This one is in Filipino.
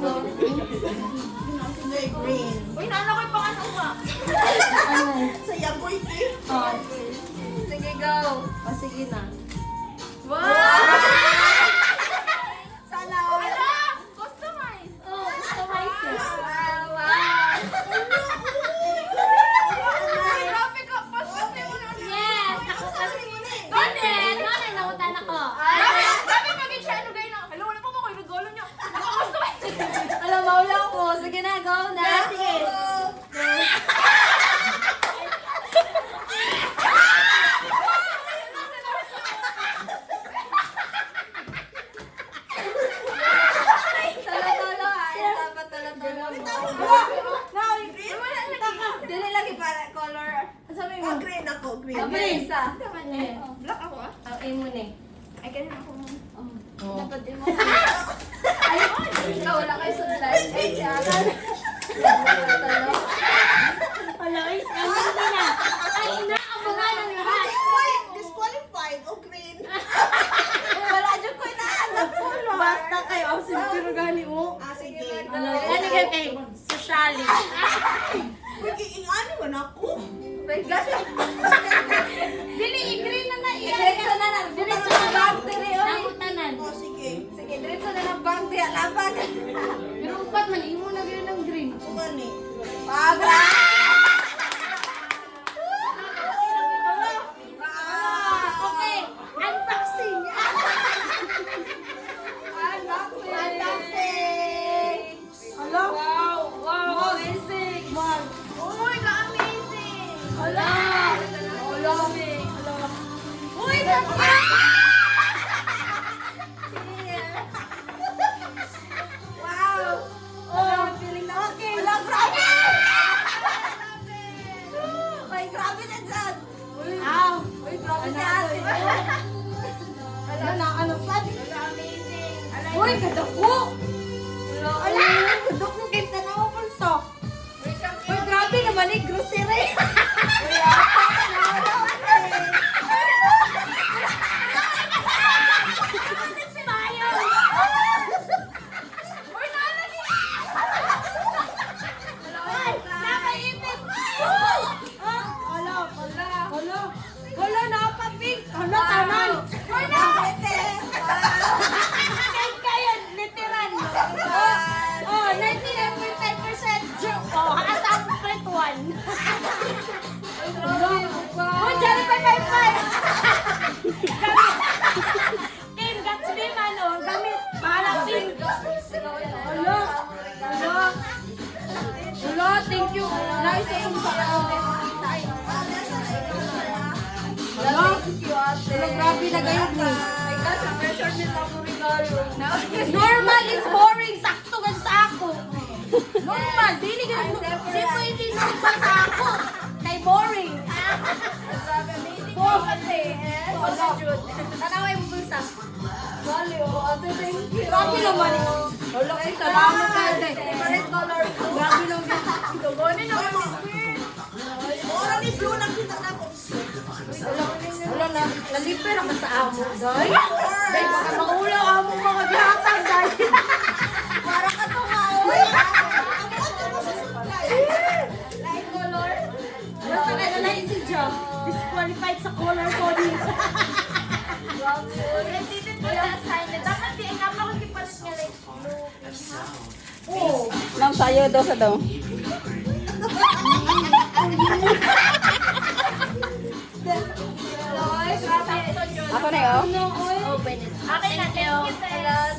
Green. Uy, naalala ko yung pangalan ba? Sa Yaboy Kim. Oh. Sige, go. O, sige na. Wow! Sana all. Ala! Customize! Oh, customize it. Uy, grabe ka! Paspas na yun. Yes! Ako kasi. Nonen! Nonen, nautan ako. Grabe maging siya. Ano gaya na? Hello, wala pa mo kayo. Nagolo niyo. Naka-customize. Alam, maula ko. Sige na, go na. Sige. Talo-talo, ay. Dapat talo-talo mo. Dili lagi para color. Sabi mo. Green ako, green. Green. Isa. Black ako ah. Ang aim mo na eh. Ay, kanina ako. Dapat din mo. Ay, ikaw wala kayo sa live. Ay, siyakan. Talo. Wala kayo sa hindi na. Ay, ina, ang mga ng lahat. Wait, disqualified o green. Wala dyan ko inaanak ko. Basta kayo, ang pero gani mo. Ah, sige. Ano ka kay Socially. Wait, ano man ako? My gosh. Dili, i-green na na. Diretso na lang. Diretso na bag. Nakutanan. Oh, sige. Sige, diretso na lang bag. Diya, lapag. Pero upat man, imo na gano'n ng green. Ako gani. Pagra! Okay, unboxing. Unboxing. Hello? Wow, amazing. Uy, ka-amazing! Hala. Hala. Uy, ganda! Wow. Oh, feeling na okay. Wala, grabe! May grabe na dyan. Ow! Uy, grabe si ate. Ano na, ano sad? Ka-amazing! Uy, kadako! Wala. Ala! Kadako kay tanaw ko so. Uy, grabe naman eh, grocery. Hala, hala. Hala, napapink. Hala, tanan. Kayo, literal. Oh, 99.5% joke. Oh, hasang print 1. Oh, dyan 555. Kim, Gatsby man, oh. Gamit. Bahala, pink. Hala. Hala. Hala, thank you. Nice yung sa Hala. Hala, grabe na gayod ni. Normal is boring. Sakto gan sa ako. Normal. Dili ganun. Di pwede normal sa ako. Kay boring. Tanaway mo bulsa. Grabe naman eh. Wala kayo salamat kayo. Different color. Grabe naman. Tugonin na kami. Ora ni blue na kita na ako. Wala na. Naliper naman sa amo. Dahil? Dahil baka maulaw amo mga gatang dahil. Para ka to nga. Light color. Basta ka na si Jam. Disqualified sa color coding. Nagtitit ko yung sign na dapat di nga makikipalit nga like blue. Oo. Lang sayo daw sa daw. Loy, grabe. Ako na yun. Open it. Akin na, thank you, Tess.